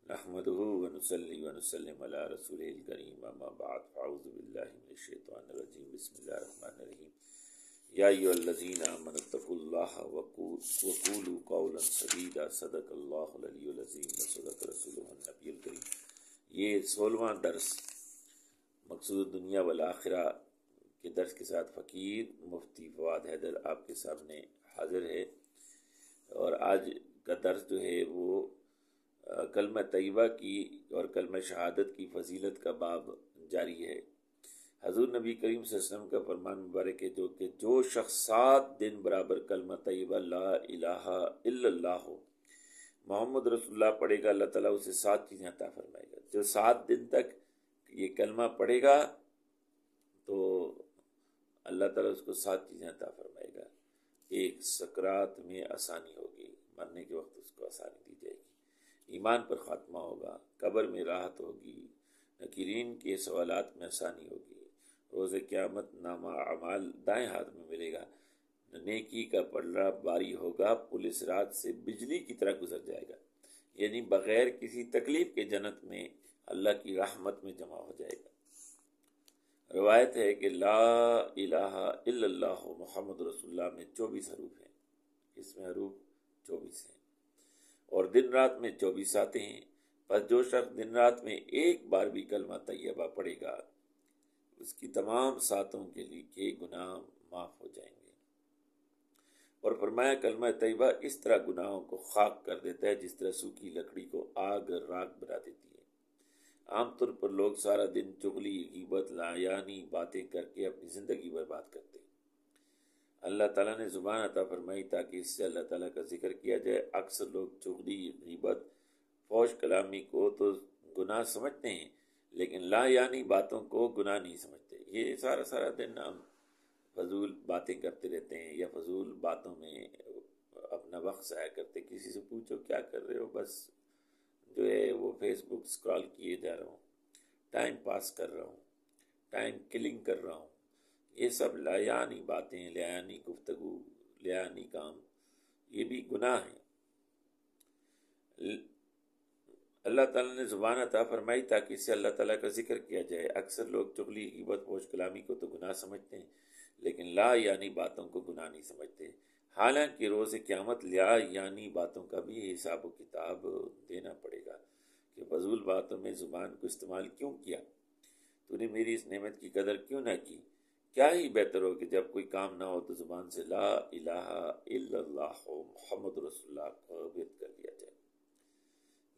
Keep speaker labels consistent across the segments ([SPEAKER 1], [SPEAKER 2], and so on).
[SPEAKER 1] نحمده ونصلي ونسلم على رسوله الكريم اما بعد فاعوذ بالله من الشيطان الرجيم بسم الله الرحمن الرحيم يا ايها الذين امنوا اتقوا الله وقولوا قولا سديدا صدق الله العلي العظيم وصدق رسوله النبي الكريم۔ یہ 16واں درس مقصود دنیا والآخرہ کے درس کے ساتھ فقیر مفتی فواد حیدر آپ کے سامنے حاضر ہے، اور آج کا درس جو ہے وہ کلمہ طیبہ کی اور کلمہ شہادت کی فضیلت کا باب جاری ہے۔ حضور نبی کریم صلی اللہ علیہ وسلم کا فرمان مبارک ہے کہ جو شخص 7 دن برابر کلمہ طیبہ لا الہ الا اللہ ہو، محمد رسول اللہ پڑھے گا، اللہ تعالیٰ اسے 7 چیزیں عطا فرمائے گا۔ جو 7 دن تک یہ کلمہ پڑھے گا تو اللہ تعالیٰ اس کو 7 چیزیں عطا فرمائے گا۔ ایک، سکرات میں آسانی ہوگی، مرنے کے وقت اس کو آسانی دی جائے گی۔ ایمان پر خاتمہ ہوگا، قبر میں راحت ہوگی، نکیرین کے سوالات میں آسانی ہوگی، روز قیامت نامہ اعمال دائیں ہاتھ میں ملے گا، نیکی کا پلڑا باری ہوگا، پولیس رات سے بجلی کی طرح گزر جائے گا، یعنی بغیر کسی تکلیف کے جنت میں اللہ کی رحمت میں جمع ہو جائے گا۔ روایت ہے کہ لا الہ الا اللہ محمد رسول اللہ میں 24 حروف ہیں، اس میں حروف 24 ہیں، اور دن رات میں 24 آتے ہیں۔ پس جو شخص دن رات میں ایک بار بھی کلمہ طیبہ پڑھے گا، اس کی تمام ساتوں کے لیے گناہ معاف ہو جائیں گے۔ اور فرمایا کلمہ طیبہ اس طرح گناہوں کو خاک کر دیتا ہے جس طرح سوکھی لکڑی کو آگ راکھ بنا دیتی ہے۔ عام طور پر لوگ سارا دن چغلی، غیبت، لایانی باتیں کر کے اپنی زندگی برباد کرتے ہیں۔ اللہ تعالیٰ نے زبان عطا فرمائی تاکہ اس سے اللہ تعالیٰ کا ذکر کیا جائے۔ اکثر لوگ چغلی، غیبت، فحش کلامی کو تو گناہ سمجھتے ہیں، لیکن لا یعنی باتوں کو گناہ نہیں سمجھتے۔ یہ سارا دن ہم فضول باتیں کرتے رہتے ہیں یا فضول باتوں میں اپنا وقت ضائع کرتے ہیں۔ کسی سے پوچھو کیا کر رہے ہو، بس جو ہے وہ فیس بک اسکرال کیے جا رہا ہوں، ٹائم پاس کر رہا ہوں، ٹائم کلنگ کر رہا ہوں۔ یہ سب لایانی باتیں، لایانی گفتگو، لایانی کام، یہ بھی گناہ ہیں۔ اللہ تعالیٰ نے زبان عطا فرمائی تاکہ اس سے اللہ تعالیٰ کا ذکر کیا جائے۔ اکثر لوگ چغلی، غیبت، فحش کلامی کو تو گناہ سمجھتے ہیں، لیکن لا یعنی باتوں کو گناہ نہیں سمجھتے۔ حالانکہ روز قیامت لا یعنی باتوں کا بھی حساب و کتاب دینا پڑے گا کہ فضول باتوں میں زبان کو استعمال کیوں کیا، تو نے میری اس نعمت کی قدر کیوں نہ کی۔ کیا ہی بہتر ہو کہ جب کوئی کام نہ ہو تو زبان سے لا الہ الا اللہ محمد رسول اللہ کو ورد کر لیا جائے۔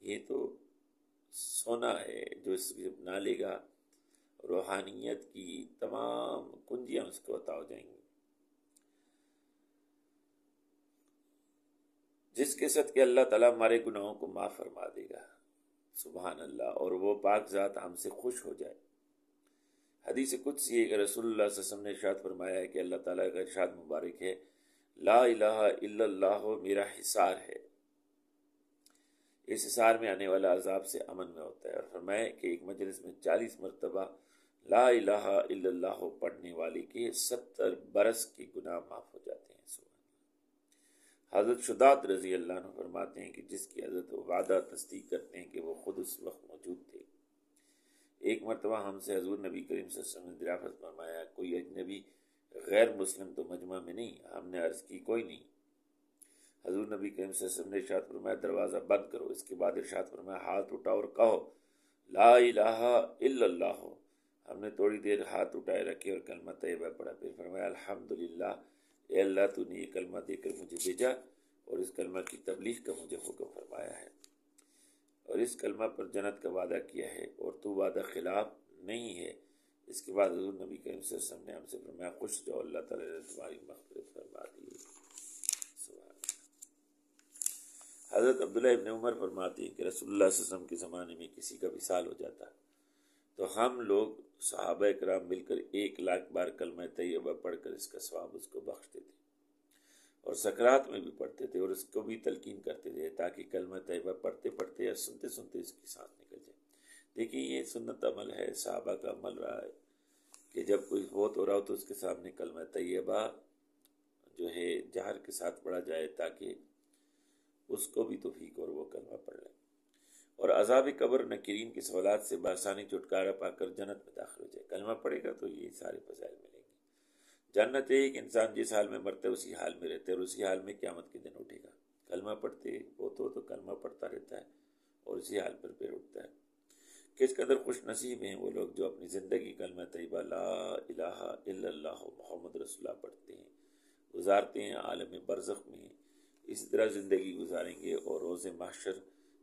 [SPEAKER 1] یہ تو سونا ہے جو اس کو اپنا لے گا، روحانیت کی تمام کنجیاں اس کو عطا ہو جائیں گی۔ جس کے صدقے اللہ تعالیٰ ہمارے گناہوں کو معاف فرما دے گا، سبحان اللہ، اور وہ پاک ذات ہم سے خوش ہو جائے۔ حدیث قدسی ہے کہ رسول اللہ صلی اللہ علیہ وسلم نے ارشاد فرمایا ہے کہ اللہ تعالیٰ کا ارشاد مبارک ہے، لا الہ الا اللہ میرا حصار ہے، اس حصار میں آنے والا عذاب سے امن میں ہوتا ہے۔ اور فرمایا کہ ایک مجلس میں 40 مرتبہ لا الہ الا اللہ پڑھنے والے کے 70 برس کے گناہ معاف ہو جاتے ہیں۔ سبحان۔ حضرت شداد رضی اللہ عنہ فرماتے ہیں کہ جس کی حضرت عبادہ تصدیق کرتے ہیں کہ وہ خود اس وقت موجود تھے۔ ایک مرتبہ ہم سے حضور نبی کریم صلی اللہ علیہ وسلم نے دریافت فرمایا، کوئی اجنبی غیر مسلم تو مجمع میں نہیں؟ ہم نے عرض کی کوئی نہیں۔ حضور نبی کریم صلی اللہ علیہ وسلم نے ارشاد فرمایا دروازہ بند کرو۔ اس کے بعد ارشاد فرمایا ہاتھ اٹھاؤ اور کہو لا الہ الا اللہ۔ ہم نے تھوڑی دیر ہاتھ اٹھائے رکھے اور کلمہ طیبہ پڑھا، پھر فرمایا الحمدللہ، اے اللہ تو نے یہ کلمہ دے کر مجھے بھیجا اور اس کلمہ کی تبلیغ کا مجھے حکم فرمایا ہے، اور اس کلمہ پر جنت کا وعدہ کیا ہے اور تو وعدہ خلاف نہیں ہے۔ اس کے بعد حضور نبی کریم صلی اللہ علیہ وسلم نے ہم سے فرمایا خوش جاؤ، اللہ تعالیٰ نے تمہاری مغفرت فرما دی۔ حضرت عبداللہ ابن عمر فرماتے ہیں کہ رسول اللہ صلی اللہ علیہ وسلم کے زمانے میں کسی کا وصال ہو جاتا تو ہم لوگ صحابہ کرام مل کر 1,00,000 بار کلمہ طیبہ پڑھ کر اس کا ثواب اس کو بخشتے تھے، اور سکرات میں بھی پڑھتے تھے اور اس کو بھی تلقین کرتے تھے تاکہ کلمہ طیبہ پڑھتے پڑھتے یا سنتے سنتے اس کی سانس نکل جائے۔ دیکھیے یہ سنت عمل ہے، صحابہ کا عمل رہا ہے کہ جب کوئی فوت ہو رہا ہو تو اس کے سامنے کلمہ طیبہ جو ہے جہر کے ساتھ پڑھا جائے تاکہ اس کو بھی توفیق اور وہ کلمہ پڑھ لیں۔ اور عذاب قبر نکرین کے سوالات سے بآسانی چھٹکارا پا کر جنت میں داخل ہو جائے۔ کلمہ پڑھے گا تو یہ سارے فضائل ملیں گے۔ جنت ایک انسان جس حال میں مرتا ہے اسی حال میں رہتا ہے اور اسی حال میں قیامت کے دن اٹھے گا۔ کلمہ پڑھتے وہ تو کلمہ پڑھتا رہتا ہے اور اسی حال پر پھر اٹھتا ہے۔ کس قدر خوش نصیب ہیں وہ لوگ جو اپنی زندگی کلمہ طیبہ لا الہ الا اللہ محمد رسول اللہ پڑھتے ہیں، گزارتے ہیں، عالم برزخ میں اسی طرح زندگی گزاریں گے اور روز محشر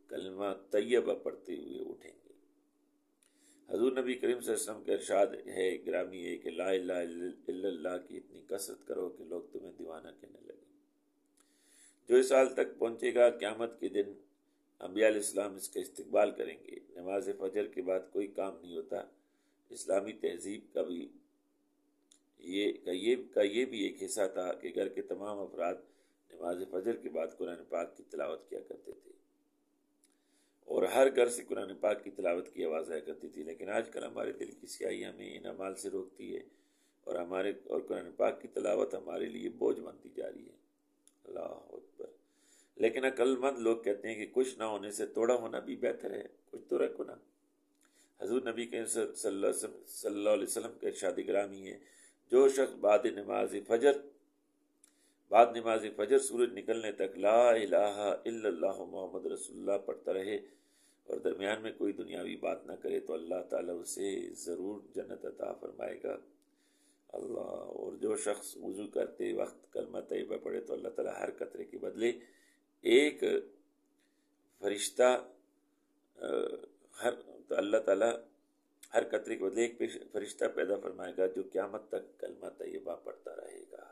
[SPEAKER 1] کلمہ طیبہ پڑھتے ہوئے اٹھیں گے۔ حضور نبی کریم صلی اللہ علیہ وسلم کا ارشاد ہے گرامی ہے کہ لا الہ الا اللہ کی اتنی کثرت کرو کہ لوگ تمہیں دیوانہ کہنے لگیں۔ جو اس حال تک پہنچے گا قیامت کے دن انبیاء علیہ السلام اس کا استقبال کریں گے۔ نماز فجر کے بعد کوئی کام نہیں ہوتا۔ اسلامی تہذیب کا یہ بھی ایک حصہ تھا کہ گھر کے تمام افراد نماز فجر کے بعد قرآن پاک کی تلاوت کیا کرتے تھے اور ہر گھر سے قرآن پاک کی تلاوت کی آواز آیا کرتی تھی، لیکن آج کل ہمارے دل کی سیاہی ہمیں ان اعمال سے روکتی ہے اور قرآن پاک کی تلاوت ہمارے لیے بوجھ بنتی جا رہی ہے۔ اللہ اکبر۔ لیکن عقل مند لوگ کہتے ہیں کہ کچھ نہ ہونے سے توڑا ہونا بھی بہتر ہے، کچھ تو رکھو نا۔ حضور نبی کے صلی اللہ علیہ وسلم کا ارشاد گرامی ہے جو شخص بعد نماز فجر سورج نکلنے تک لا الہ الا اللہ محمد رسول اللہ پڑھتا رہے اور درمیان میں کوئی دنیاوی بات نہ کرے تو اللہ تعالیٰ اسے ضرور جنت عطا فرمائے گا۔ اللہ۔ اور جو شخص وضو کرتے وقت کلمہ طیبہ پڑھے تو اللہ تعالیٰ ہر قطرے کے بدلے ایک فرشتہ اللہ تعالیٰ ہر قطرے کے بدلے ایک فرشتہ پیدا فرمائے گا جو قیامت تک کلمہ طیبہ پڑھتا رہے گا۔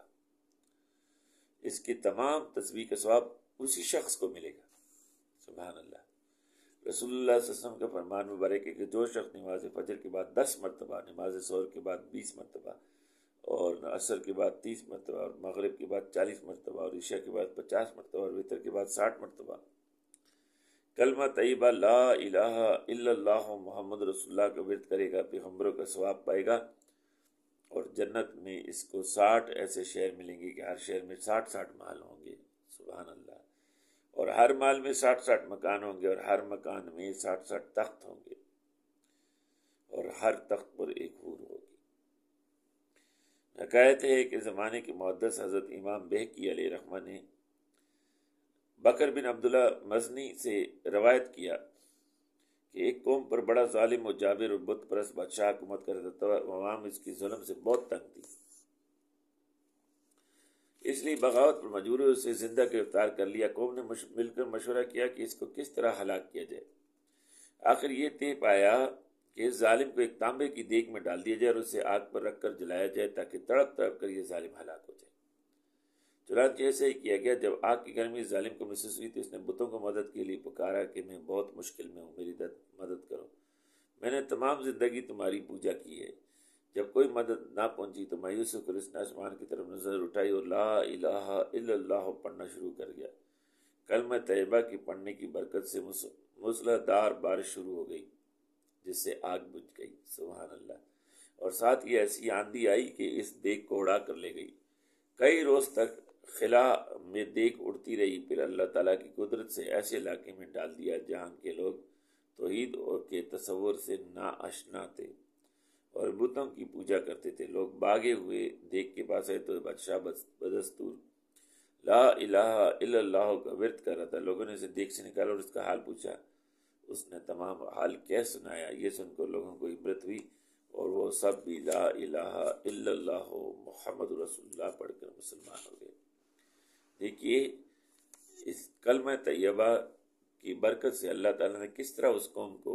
[SPEAKER 1] اس کی تمام تسبیح کا ثواب اسی شخص کو ملے گا۔ سبحان اللہ۔ رسول اللہ صلی اللہ علیہ وسلم کا فرمان مبارک ہے کہ جو شخص نماز فجر کے بعد 10 مرتبہ، نماز ظہر کے بعد 20 مرتبہ اور عصر کے بعد 30 مرتبہ اور مغرب کے بعد 40 مرتبہ اور عشاء کے بعد 50 مرتبہ اور وتر کے بعد 60 مرتبہ کلمہ طیبہ لا الہ الا اللہ محمد رسول اللہ کا ورد کرے گا، پیغمبروں کا ثواب پائے گا اور جنت میں اس کو 60 ایسے شہر ملیں گے کہ ہر شہر میں 60 محل ہوں گے۔ سبحان اللہ۔ اور ہر محل میں 60 مکان ہوں گے اور ہر مکان میں 60 تخت ہوں گے اور ہر تخت پر ایک حور ہوگی۔ حکایت ہے کہ زمانے کے محدث حضرت امام بہقی علیہ رحمہ نے بکر بن عبداللہ مزنی سے روایت کیا کہ ایک قوم پر بڑا ظالم و جابر اور بت پرست بادشاہ حکومت کرتا تھا، عوام اس کی ظلم سے بہت تنگ تھی، اس لیے بغاوت پر مجبور ہوئے اسے زندہ گرفتار کر لیا۔ قوم نے مل کر مشورہ کیا کہ اس کو کس طرح ہلاک کیا جائے۔ آخر یہ طے پایا کہ اس ظالم کو ایک تانبے کی دیگ میں ڈال دیا جائے اور اسے آگ پر رکھ کر جلایا جائے تاکہ تڑپ تڑپ کر یہ ظالم ہلاک ہو جائے۔ چنانچہ ایسا ہی کیا گیا۔ جب آگ کی گرمی ظالم کو محسوس ہوئی تو اس نے بتوں کو مدد کے لیے پکارا کہ میں بہت مشکل میں ہوں، میری مدد کرو، میں نے تمام زندگی تمہاری پوجا کی ہے۔ جب کوئی مدد نہ پہنچی تو مایوس ہو کر اس نے آسمان کی طرف نظر اٹھائی اور لا الہ الا اللہ پڑھنا شروع کر دیا۔ کلمہ طیبہ کی پڑھنے کی برکت سے موسلادھار بارش شروع ہو گئی جس سے آگ بجھ گئی۔ سبحان اللہ۔ اور ساتھ ہی ایسی آندھی آئی کہ اس دیگ کو اڑا کر لے گئی۔ کئی روز تک خلا میں دیگ اڑتی رہی، پھر اللہ تعالیٰ کی قدرت سے ایسے علاقے میں ڈال دیا جہاں کے لوگ توحید کے تصور سے ناآشنا تھے اور بتوں کی پوجا کرتے تھے۔ لوگ بھاگے ہوئے دیگ کے پاس آئے تو بادشاہ بدستور لا الہ الا اللہ کا ورد کر رہا تھا۔ لوگوں نے اسے دیگ سے نکالا اور اس کا حال پوچھا۔ اس نے تمام حال کہہ سنایا۔ یہ سن کر لوگوں کو عبرت ہوئی اور وہ سب بھی لا الہ الا اللہ محمد رسول اللہ پڑھ کر مسلمان ہو گئے۔ دیکھیے اس کلمہ طیبہ کی برکت سے اللہ تعالیٰ نے کس طرح اس قوم کو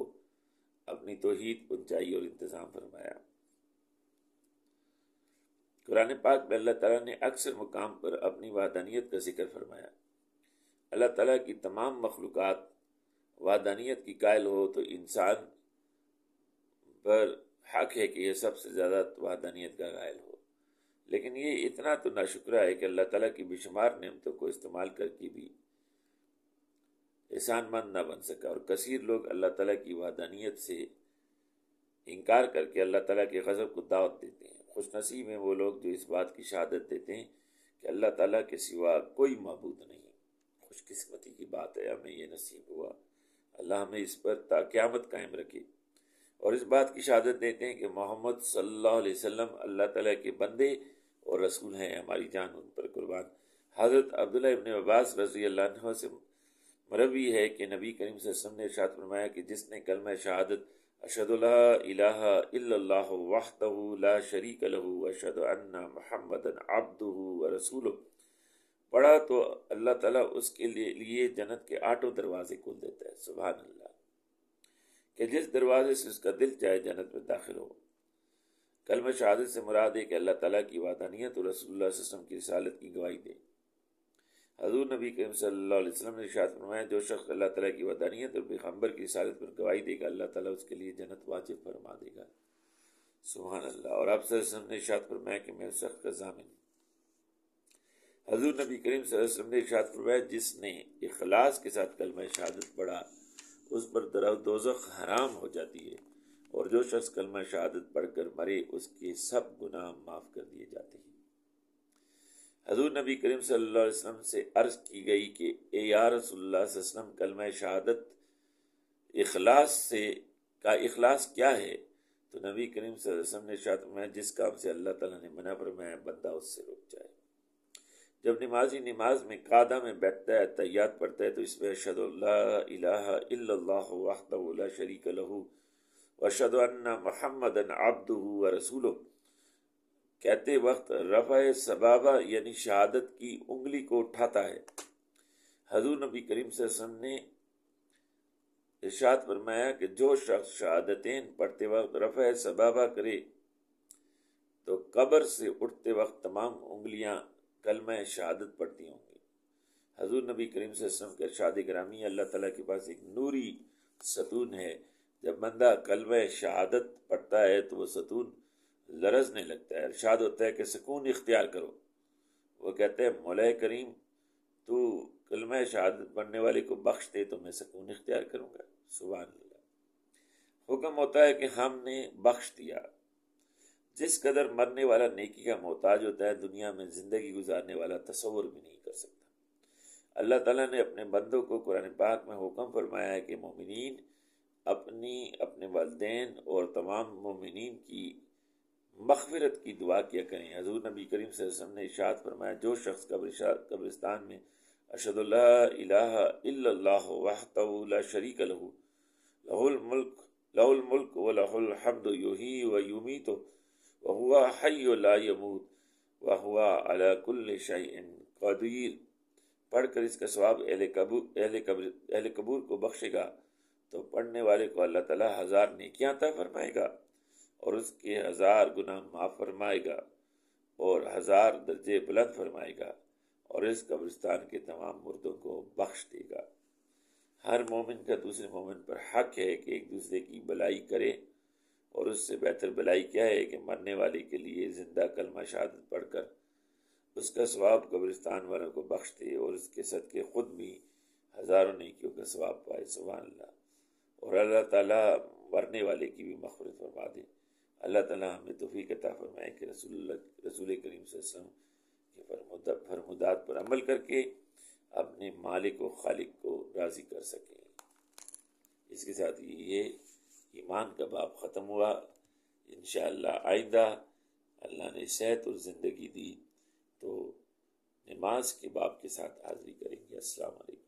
[SPEAKER 1] اپنی توحید پہنچائی اور انتظام فرمایا۔ قرآن پاک میں اللہ تعالیٰ نے اکثر مقام پر اپنی وحدانیت کا ذکر فرمایا۔ اللہ تعالیٰ کی تمام مخلوقات وحدانیت کی قائل ہو تو انسان پر حق ہے کہ یہ سب سے زیادہ وحدانیت کا قائل ہو، لیکن یہ اتنا تو ناشکرہ ہے کہ اللہ تعالیٰ کی بے شمار نعمتوں کو استعمال کر کے بھی احسان مند نہ بن سکا، اور کثیر لوگ اللہ تعالیٰ کی وحدانیت سے انکار کر کے اللہ تعالیٰ کے غضب کو دعوت دیتے ہیں۔ خوش نصیب ہیں وہ لوگ جو اس بات کی شہادت دیتے ہیں کہ اللہ تعالیٰ کے سوا کوئی معبود نہیں۔ خوش قسمتی کی بات ہے، ہمیں یہ نصیب ہوا۔ اللہ ہمیں اس پر تا قیامت قائم رکھے، اور اس بات کی شہادت دیتے ہیں کہ محمد صلی اللہ علیہ وسلم اللہ تعالیٰ کے بندے اور رسول ہیں، ہماری جان ان پر قربان۔ حضرت عبداللہ ابن عباس رضی اللہ عنہ سے مروی ہے کہ نبی کریم صلی اللہ علیہ وسلم نے ارشاد فرمایا کہ جس نے کلمہ شہادت اشہد لا الہ الا اللہ وحدہ لا شریک لہ اشہد ان محمدا عبدہ ورسولہ پڑھا تو اللہ تعالیٰ اس کے لیے جنت کے 8 دروازے کھول دیتا ہے۔ سبحان اللہ، کہ جس دروازے سے اس کا دل چاہے جنت میں داخل ہو۔ کلمہ شہادت سے مراد ہے کہ اللہ تعالیٰ کی وحدانیت اور رسول اللہ صلی اللہ علیہ وسلم کی رسالت کی گواہی دے۔ حضور نبی کریم صلی اللہ علیہ وسلم نے ارشاد فرمایا جو شخص اللہ تعالیٰ کی وحدانیت اور پیغمبر کی رسالت پر گواہی دے گا اللہ تعالیٰ اس کے لیے جنت واجب فرما دے گا۔ سبحان اللہ۔ اور آپ صلی اللہ علیہ وسلم نے ارشاد فرمایا کہ میں اس شخص کا ضامن ہوں۔ حضور نبی کریم صلی اللہ علیہ وسلم نے ارشاد فرمایا جس نے اخلاص کے ساتھ کلمہ شہادت پڑھا اس پر دوزخ حرام ہو جاتی ہے، اور جو شخص کلمہ شہادت پڑھ کر مرے اس کے سب گناہ معاف کر دیے جاتے ہیں۔ حضور نبی کریم صلی اللہ علیہ وسلم سے عرض کی گئی کہ اے یا رسول اللہ صلی اللہ علیہ وسلم کلمہ شہادت اخلاص کیا ہے؟ تو نبی کریم صلی اللہ علیہ وسلم نے ارشاد فرمایا جس کام سے اللہ تعالیٰ نے منع فرمایا بندہ اس سے رک جائے۔ جب نمازی نماز میں قعدہ میں بیٹھتا ہے تحیات پڑھتا ہے تو اس میں اشہد لا الہ الا اللہ وحدہ لا شریک لہ واشہد ان محمدا عبدہ ورسولہ کہتے وقت رفع سبابہ یعنی شہادت کی انگلی کو اٹھاتا ہے۔ حضور نبی کریم صلی اللہ علیہ وسلم نے ارشاد فرمایا کہ جو شخص شہادتین پڑھتے وقت رفع سبابہ کرے تو قبر سے اٹھتے وقت تمام انگلیاں کلمہ شہادت پڑھتی ہوں گی۔ حضور نبی کریم صلی اللہ علیہ وسلم کے ارشاد گرامی اللہ تعالیٰ کے پاس ایک نوری ستون ہے، جب بندہ کلمہ شہادت پڑھتا ہے تو وہ ستون لرزنے لگتا ہے، ارشاد ہوتا ہے کہ سکون اختیار کرو۔ وہ کہتے ہیں مولا کریم تو کلمہ شہادت پڑھنے والے کو بخش دے تو میں سکون اختیار کروں گا۔ سبحان اللہ۔ حکم ہوتا ہے کہ ہم نے بخش دیا۔ جس قدر مرنے والا نیکی کا محتاج ہوتا ہے دنیا میں زندگی گزارنے والا تصور بھی نہیں کر سکتا۔ اللہ تعالیٰ نے اپنے بندوں کو قرآن پاک میں حکم فرمایا ہے کہ مومنین اپنے والدین اور تمام مومنین کی مغفرت کی دعا کیا کریں۔ حضور نبی کریم صلی اللہ علیہ وسلم نے ارشاد فرمایا جو شخص قبرستان میں اشہد لا الہ الا اللہ وحدہ لا شریک لہ لہ الملک ولہ الحمد یحیی ویمیت وہو حی لا یموت وہو علی کل شیء قدیر پڑھ کر اس کا ثواب اہل قبور کو بخشے گا تو پڑھنے والے کو اللہ تعالیٰ 1000 نیکیاں عطا فرمائے گا اور اس کے 1000 گناہ معاف فرمائے گا اور 1000 درجے بلند فرمائے گا اور اس قبرستان کے تمام مردوں کو بخش دے گا۔ ہر مومن کا دوسرے مومن پر حق ہے کہ ایک دوسرے کی بلائی کرے، اور اس سے بہتر بلائی کیا ہے کہ مرنے والے کے لیے زندہ کلمہ شہادت پڑھ کر اس کا ثواب قبرستان والوں کو بخش دے اور اس کے صدقے خود بھی 1000 نیکیوں کا ثواب پائے۔ سبحان اللہ۔ اور اللہ تعالیٰ مرنے والے کی بھی مغفرت فرما دے۔ اللہ تعالیٰ ہمیں توفیق عطا فرمائے کہ رسول کریم صلی اللہ علیہ وسلم کے فرمودات پر عمل کر کے اپنے مالک و خالق کو راضی کر سکیں۔ اس کے ساتھ یہ ایمان کا باب ختم ہوا۔ انشاءاللہ آئندہ اللہ نے صحت اور زندگی دی تو نماز کے باب کے ساتھ حاضری کریں گے۔ السلام علیکم۔